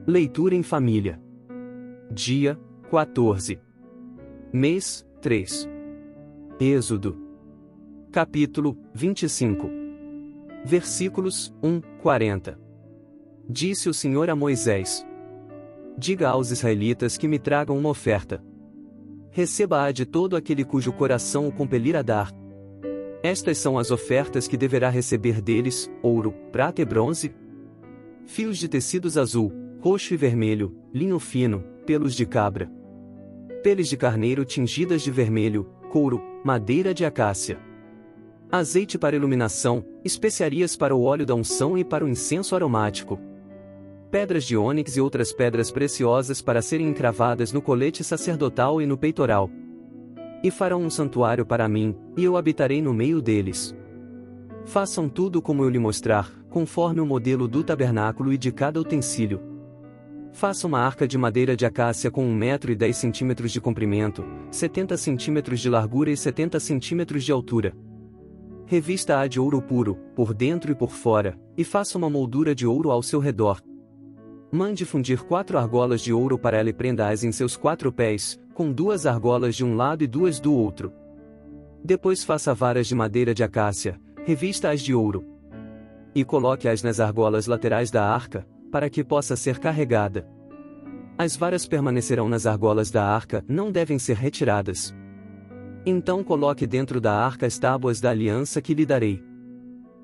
Leitura em família. Dia 14. Mês 3. Êxodo. Capítulo 25. Versículos 1-40. Disse o Senhor a Moisés: Diga aos israelitas que me tragam uma oferta. Receba-a de todo aquele cujo coração o compelir a dar. Estas são as ofertas que deverá receber deles: ouro, prata e bronze, fios de tecidos azul, roxo e vermelho, linho fino, pelos de cabra, peles de carneiro tingidas de vermelho, couro, madeira de acácia, azeite para iluminação, especiarias para o óleo da unção e para o incenso aromático, pedras de ônix e outras pedras preciosas para serem encravadas no colete sacerdotal e no peitoral. E farão um santuário para mim, e eu habitarei no meio deles. Façam tudo como eu lhe mostrar, conforme o modelo do tabernáculo e de cada utensílio. Faça uma arca de madeira de acácia com 1,10 m de comprimento, 70 cm de largura e 70 cm de altura. Revista-a de ouro puro, por dentro e por fora, e faça uma moldura de ouro ao seu redor. Mande fundir 4 argolas de ouro para ela e prenda-as em seus 4 pés, com 2 argolas de um lado e 2 do outro. Depois faça varas de madeira de acácia, revista-as de ouro. E coloque-as nas argolas laterais da arca, para que possa ser carregada. As varas permanecerão nas argolas da arca, não devem ser retiradas. Então coloque dentro da arca as tábuas da aliança que lhe darei.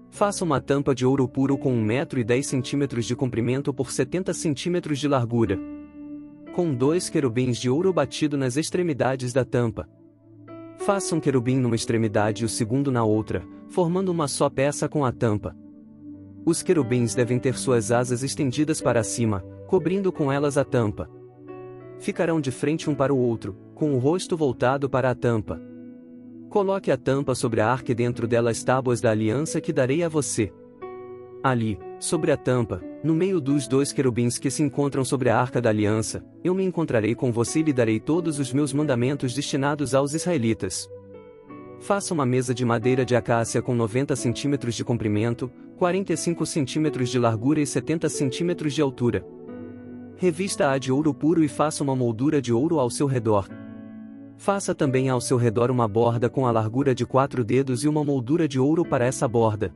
Faça uma tampa de ouro puro com 1,10 m de comprimento por 70 cm de largura, com 2 querubins de ouro batido nas extremidades da tampa. Faça um querubim numa extremidade e o segundo na outra, formando uma só peça com a tampa. Os querubins devem ter suas asas estendidas para cima, cobrindo com elas a tampa. Ficarão de frente um para o outro, com o rosto voltado para a tampa. Coloque a tampa sobre a arca e dentro dela as tábuas da aliança que darei a você. Ali, sobre a tampa, no meio dos 2 querubins que se encontram sobre a arca da aliança, eu me encontrarei com você e lhe darei todos os meus mandamentos destinados aos israelitas. Faça uma mesa de madeira de acácia com 90 cm de comprimento, 45 cm de largura e 70 cm de altura. Revista-a de ouro puro e faça uma moldura de ouro ao seu redor. Faça também ao seu redor uma borda com a largura de 4 dedos e uma moldura de ouro para essa borda.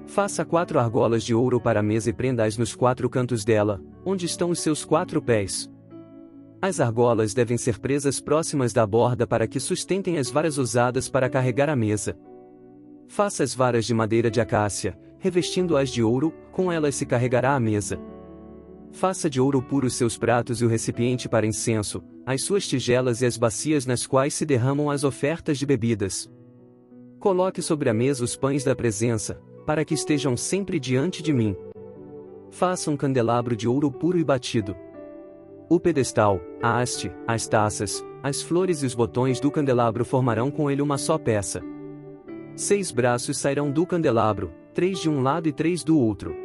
Faça 4 argolas de ouro para a mesa e prenda-as nos 4 cantos dela, onde estão os seus 4 pés. As argolas devem ser presas próximas da borda para que sustentem as varas usadas para carregar a mesa. Faça as varas de madeira de acácia, revestindo-as de ouro, com elas se carregará a mesa. Faça de ouro puro os seus pratos e o recipiente para incenso, as suas tigelas e as bacias nas quais se derramam as ofertas de bebidas. Coloque sobre a mesa os pães da presença, para que estejam sempre diante de mim. Faça um candelabro de ouro puro e batido. O pedestal, a haste, as taças, as flores e os botões do candelabro formarão com ele uma só peça. 6 braços sairão do candelabro, 3 de um lado e 3 do outro.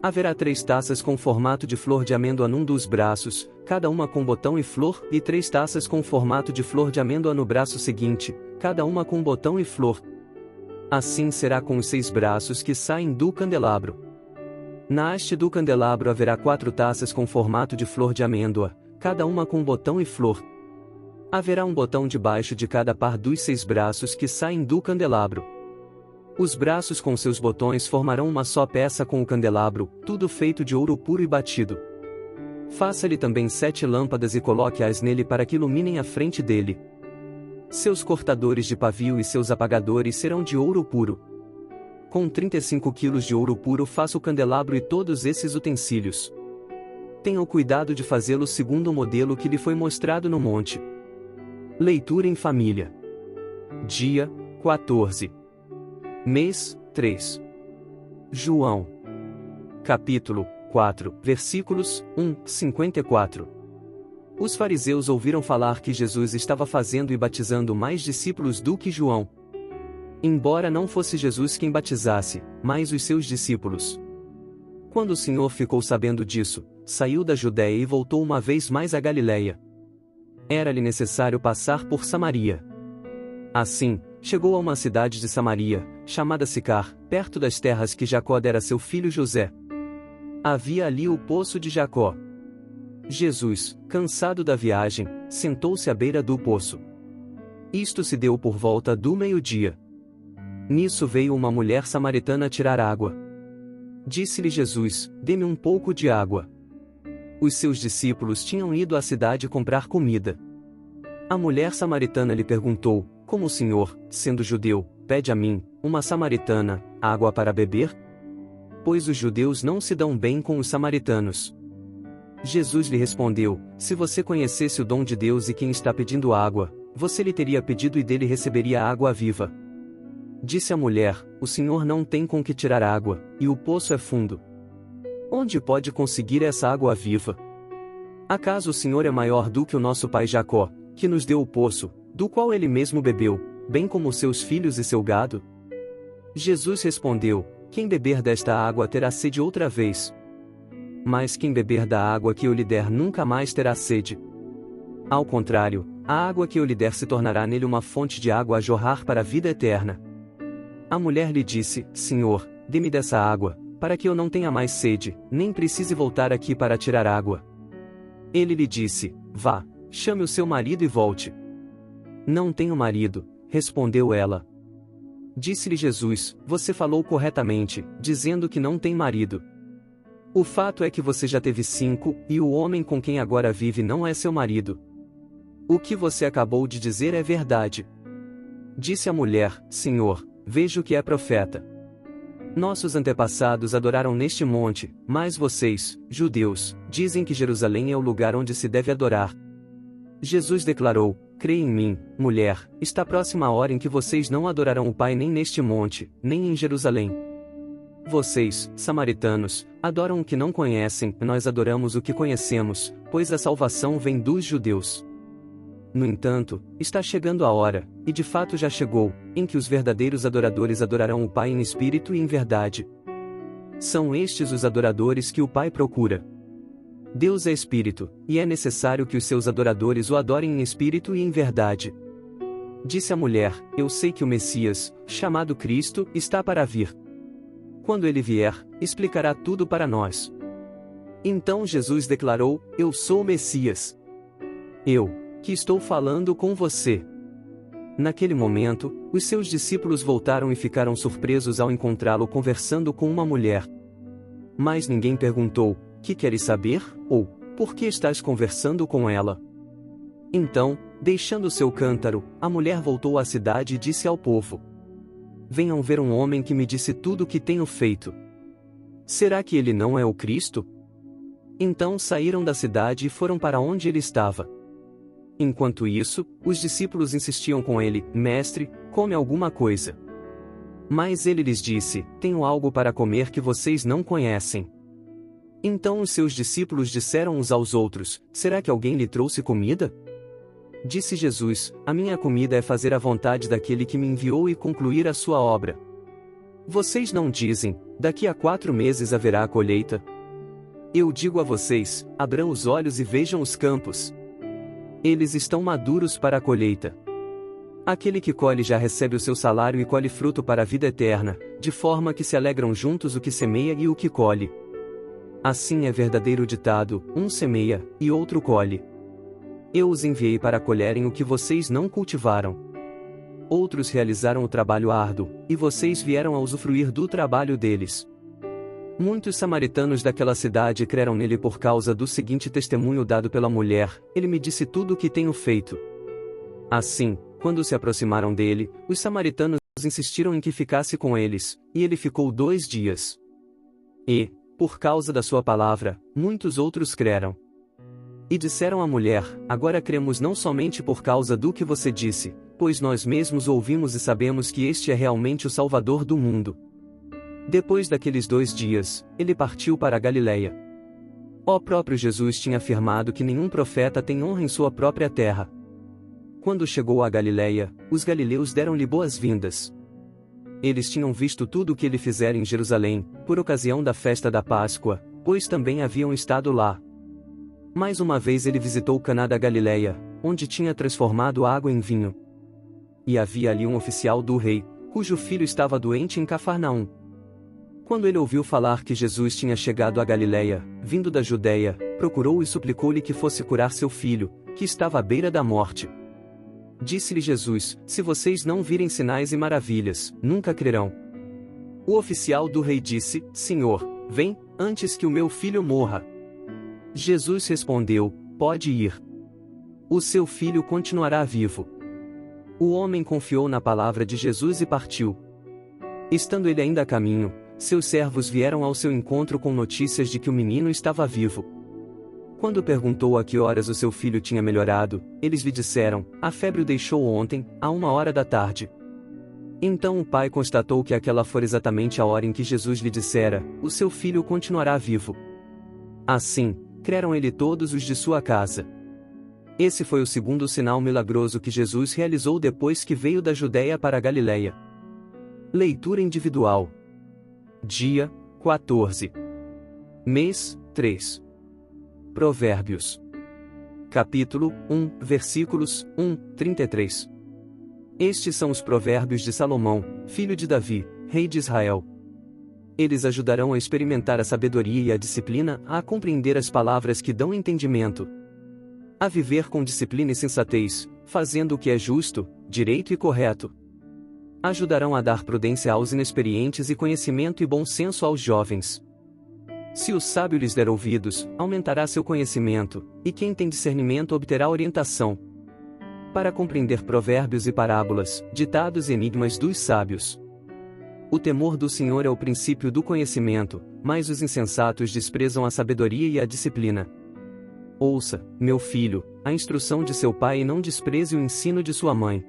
Haverá 3 taças com formato de flor de amêndoa num dos braços, cada uma com botão e flor, e 3 taças com formato de flor de amêndoa no braço seguinte, cada uma com botão e flor. Assim será com os 6 braços que saem do candelabro. Na haste do candelabro haverá 4 taças com formato de flor de amêndoa, cada uma com botão e flor. Haverá um botão debaixo de cada par dos 6 braços que saem do candelabro. Os braços com seus botões formarão uma só peça com o candelabro, tudo feito de ouro puro e batido. Faça-lhe também 7 lâmpadas e coloque-as nele para que iluminem a frente dele. Seus cortadores de pavio e seus apagadores serão de ouro puro. Com 35 quilos de ouro puro faça o candelabro e todos esses utensílios. Tenha o cuidado de fazê-lo segundo o modelo que lhe foi mostrado no monte. Leitura em família. Dia 14. Mês 3. João. Capítulo 4, versículos 1-54. Os fariseus ouviram falar que Jesus estava fazendo e batizando mais discípulos do que João. Embora não fosse Jesus quem batizasse, mas os seus discípulos. Quando o Senhor ficou sabendo disso, saiu da Judéia e voltou uma vez mais a Galiléia. Era-lhe necessário passar por Samaria. Assim, chegou a uma cidade de Samaria, chamada Sicar, perto das terras que Jacó dera a seu filho José. Havia ali o poço de Jacó. Jesus, cansado da viagem, sentou-se à beira do poço. Isto se deu por volta do meio-dia. Nisso veio uma mulher samaritana tirar água. Disse-lhe Jesus: dê-me um pouco de água. Os seus discípulos tinham ido à cidade comprar comida. A mulher samaritana lhe perguntou: como o senhor, sendo judeu, pede a mim, uma samaritana, água para beber? Pois os judeus não se dão bem com os samaritanos. Jesus lhe respondeu: se você conhecesse o dom de Deus e quem está pedindo água, você lhe teria pedido e dele receberia água viva. Disse a mulher: o senhor não tem com que tirar água, e o poço é fundo. Onde pode conseguir essa água viva? Acaso o senhor é maior do que o nosso pai Jacó, que nos deu o poço, do qual ele mesmo bebeu, bem como seus filhos e seu gado? Jesus respondeu: quem beber desta água terá sede outra vez. Mas quem beber da água que eu lhe der nunca mais terá sede. Ao contrário, a água que eu lhe der se tornará nele uma fonte de água a jorrar para a vida eterna. A mulher lhe disse: Senhor, dê-me dessa água, para que eu não tenha mais sede, nem precise voltar aqui para tirar água. Ele lhe disse: vá, chame o seu marido e volte. Não tenho marido, respondeu ela. Disse-lhe Jesus: você falou corretamente, dizendo que não tem marido. O fato é que você já teve 5, e o homem com quem agora vive não é seu marido. O que você acabou de dizer é verdade. Disse a mulher: Senhor, vejo que é profeta. Nossos antepassados adoraram neste monte, mas vocês, judeus, dizem que Jerusalém é o lugar onde se deve adorar. Jesus declarou: creia em mim, mulher, está próxima a hora em que vocês não adorarão o Pai nem neste monte, nem em Jerusalém. Vocês, samaritanos, adoram o que não conhecem, nós adoramos o que conhecemos, pois a salvação vem dos judeus. No entanto, está chegando a hora, e de fato já chegou, em que os verdadeiros adoradores adorarão o Pai em espírito e em verdade. São estes os adoradores que o Pai procura. Deus é espírito, e é necessário que os seus adoradores o adorem em espírito e em verdade. Disse a mulher: eu sei que o Messias, chamado Cristo, está para vir. Quando ele vier, explicará tudo para nós. Então Jesus declarou: eu sou o Messias. Eu, que estou falando com você. Naquele momento, os seus discípulos voltaram e ficaram surpresos ao encontrá-lo conversando com uma mulher. Mas ninguém perguntou: que queres saber? Ou, por que estás conversando com ela? Então, deixando seu cântaro, a mulher voltou à cidade e disse ao povo: venham ver um homem que me disse tudo o que tenho feito. Será que ele não é o Cristo? Então saíram da cidade e foram para onde ele estava. Enquanto isso, os discípulos insistiam com ele: Mestre, come alguma coisa. Mas ele lhes disse: tenho algo para comer que vocês não conhecem. Então os seus discípulos disseram uns aos outros: será que alguém lhe trouxe comida? Disse Jesus: a minha comida é fazer a vontade daquele que me enviou e concluir a sua obra. Vocês não dizem: daqui a 4 meses haverá a colheita? Eu digo a vocês: abram os olhos e vejam os campos. Eles estão maduros para a colheita. Aquele que colhe já recebe o seu salário e colhe fruto para a vida eterna, de forma que se alegram juntos o que semeia e o que colhe. Assim é verdadeiro o ditado: um semeia, e outro colhe. Eu os enviei para colherem o que vocês não cultivaram. Outros realizaram o trabalho árduo, e vocês vieram a usufruir do trabalho deles. Muitos samaritanos daquela cidade creram nele por causa do seguinte testemunho dado pela mulher: ele me disse tudo o que tenho feito. Assim, quando se aproximaram dele, os samaritanos insistiram em que ficasse com eles, e ele ficou 2 dias. E, por causa da sua palavra, muitos outros creram. E disseram à mulher: agora cremos não somente por causa do que você disse, pois nós mesmos ouvimos e sabemos que este é realmente o Salvador do mundo. Depois daqueles 2 dias, ele partiu para a Galileia. O próprio Jesus tinha afirmado que nenhum profeta tem honra em sua própria terra. Quando chegou à Galileia, os galileus deram-lhe boas-vindas. Eles tinham visto tudo o que ele fizera em Jerusalém, por ocasião da festa da Páscoa, pois também haviam estado lá. Mais uma vez ele visitou Caná da Galileia, onde tinha transformado a água em vinho. E havia ali um oficial do rei, cujo filho estava doente em Cafarnaum. Quando ele ouviu falar que Jesus tinha chegado a Galiléia, vindo da Judéia, procurou e suplicou-lhe que fosse curar seu filho, que estava à beira da morte. Disse-lhe Jesus: se vocês não virem sinais e maravilhas, nunca crerão. O oficial do rei disse: Senhor, vem, antes que o meu filho morra. Jesus respondeu: pode ir. O seu filho continuará vivo. O homem confiou na palavra de Jesus e partiu. Estando ele ainda a caminho, seus servos vieram ao seu encontro com notícias de que o menino estava vivo. Quando perguntou a que horas o seu filho tinha melhorado, eles lhe disseram: a febre o deixou ontem, à 1h da tarde. Então o pai constatou que aquela fora exatamente a hora em que Jesus lhe dissera: o seu filho continuará vivo. Assim, creram ele todos os de sua casa. Esse foi o segundo sinal milagroso que Jesus realizou depois que veio da Judéia para a Galiléia. Leitura individual. Dia 14. Mês 3. Provérbios. Capítulo 1, versículos 33. Estes são os provérbios de Salomão, filho de Davi, rei de Israel. Eles ajudarão a experimentar a sabedoria e a disciplina, a compreender as palavras que dão entendimento, a viver com disciplina e sensatez, fazendo o que é justo, direito e correto. Ajudarão a dar prudência aos inexperientes e conhecimento e bom senso aos jovens. Se o sábio lhes der ouvidos, aumentará seu conhecimento, e quem tem discernimento obterá orientação. Para compreender provérbios e parábolas, ditados e enigmas dos sábios. O temor do Senhor é o princípio do conhecimento, mas os insensatos desprezam a sabedoria e a disciplina. Ouça, meu filho, a instrução de seu pai e não despreze o ensino de sua mãe.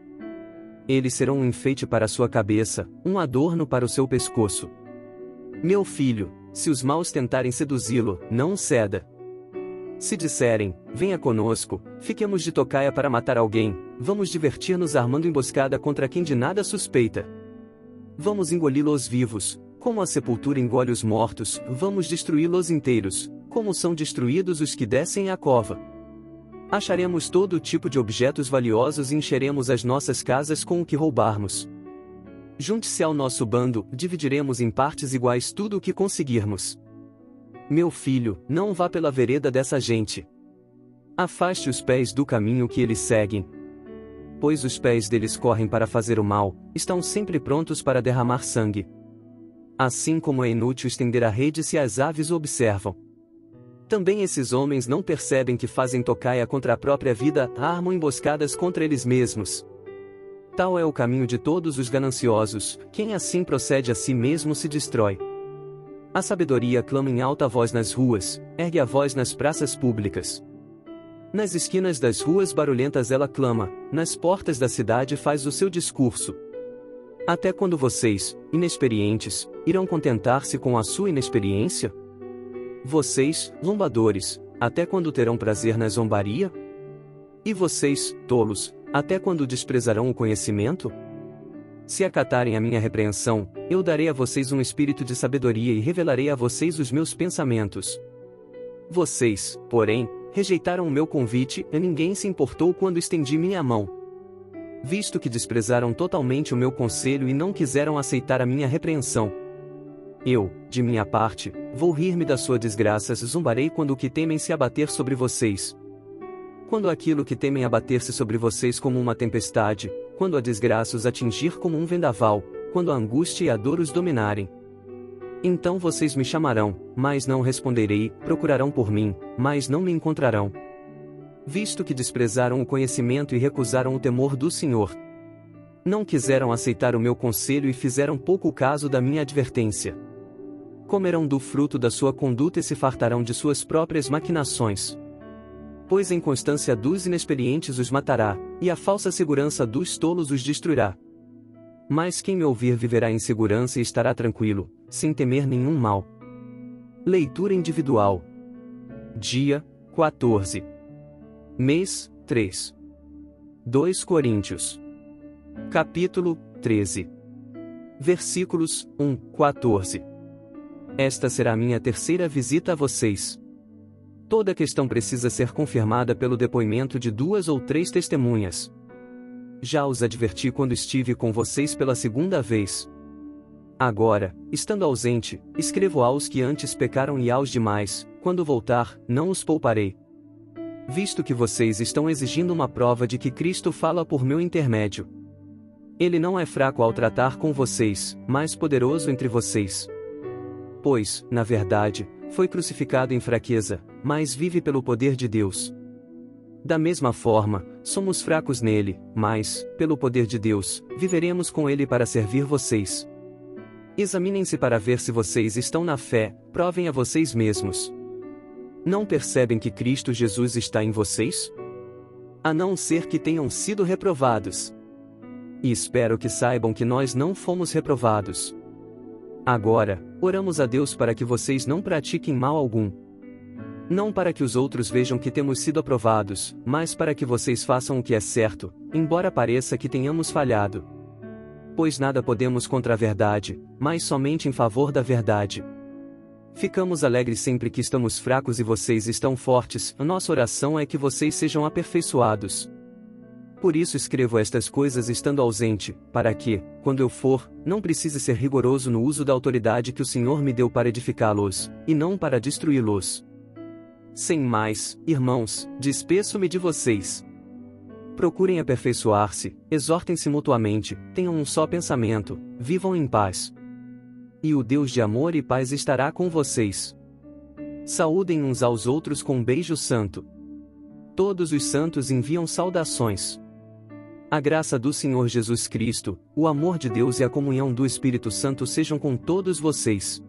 Eles serão um enfeite para a sua cabeça, um adorno para o seu pescoço. Meu filho, se os maus tentarem seduzi-lo, não ceda. Se disserem: venha conosco, fiquemos de tocaia para matar alguém, vamos divertir-nos armando emboscada contra quem de nada suspeita. Vamos engoli-los vivos, como a sepultura engole os mortos, vamos destruí-los inteiros, como são destruídos os que descem à cova. Acharemos todo tipo de objetos valiosos e encheremos as nossas casas com o que roubarmos. Junte-se ao nosso bando, dividiremos em partes iguais tudo o que conseguirmos. Meu filho, não vá pela vereda dessa gente. Afaste os pés do caminho que eles seguem. Pois os pés deles correm para fazer o mal, estão sempre prontos para derramar sangue. Assim como é inútil estender a rede se as aves o observam. Também esses homens não percebem que fazem tocaia contra a própria vida, armam emboscadas contra eles mesmos. Tal é o caminho de todos os gananciosos, quem assim procede a si mesmo se destrói. A sabedoria clama em alta voz nas ruas, ergue a voz nas praças públicas. Nas esquinas das ruas barulhentas ela clama, nas portas da cidade faz o seu discurso. Até quando vocês, inexperientes, irão contentar-se com a sua inexperiência? Vocês, zombadores, até quando terão prazer na zombaria? E vocês, tolos, até quando desprezarão o conhecimento? Se acatarem a minha repreensão, eu darei a vocês um espírito de sabedoria e revelarei a vocês os meus pensamentos. Vocês, porém, rejeitaram o meu convite, e ninguém se importou quando estendi minha mão. Visto que desprezaram totalmente o meu conselho e não quiseram aceitar a minha repreensão, eu, de minha parte, vou rir-me da sua desgraça, zombarei quando o que temem se abater sobre vocês. Quando aquilo que temem abater-se sobre vocês como uma tempestade, quando a desgraça os atingir como um vendaval, quando a angústia e a dor os dominarem. Então vocês me chamarão, mas não responderei, procurarão por mim, mas não me encontrarão. Visto que desprezaram o conhecimento e recusaram o temor do Senhor. Não quiseram aceitar o meu conselho e fizeram pouco caso da minha advertência. Comerão do fruto da sua conduta e se fartarão de suas próprias maquinações. Pois a inconstância dos inexperientes os matará, e a falsa segurança dos tolos os destruirá. Mas quem me ouvir viverá em segurança e estará tranquilo, sem temer nenhum mal. Leitura individual. Dia 14. Mês 3. 2 Coríntios. Capítulo 13. Versículos 1-14. Esta será minha terceira visita a vocês. Toda questão precisa ser confirmada pelo depoimento de 2 ou 3 testemunhas. Já os adverti quando estive com vocês pela segunda vez. Agora, estando ausente, escrevo aos que antes pecaram e aos demais, quando voltar, não os pouparei. Visto que vocês estão exigindo uma prova de que Cristo fala por meu intermédio. Ele não é fraco ao tratar com vocês, mas poderoso entre vocês. Pois, na verdade, foi crucificado em fraqueza, mas vive pelo poder de Deus. Da mesma forma, somos fracos nele, mas, pelo poder de Deus, viveremos com ele para servir vocês. Examinem-se para ver se vocês estão na fé, provem a vocês mesmos. Não percebem que Cristo Jesus está em vocês? A não ser que tenham sido reprovados. E espero que saibam que nós não fomos reprovados. Agora, oramos a Deus para que vocês não pratiquem mal algum. Não para que os outros vejam que temos sido aprovados, mas para que vocês façam o que é certo, embora pareça que tenhamos falhado. Pois nada podemos contra a verdade, mas somente em favor da verdade. Ficamos alegres sempre que estamos fracos e vocês estão fortes, a nossa oração é que vocês sejam aperfeiçoados. Por isso escrevo estas coisas estando ausente, para que, quando eu for, não precise ser rigoroso no uso da autoridade que o Senhor me deu para edificá-los, e não para destruí-los. Sem mais, irmãos, despeço-me de vocês. Procurem aperfeiçoar-se, exortem-se mutuamente, tenham um só pensamento, vivam em paz. E o Deus de amor e paz estará com vocês. Saúdem uns aos outros com um beijo santo. Todos os santos enviam saudações. A graça do Senhor Jesus Cristo, o amor de Deus e a comunhão do Espírito Santo sejam com todos vocês.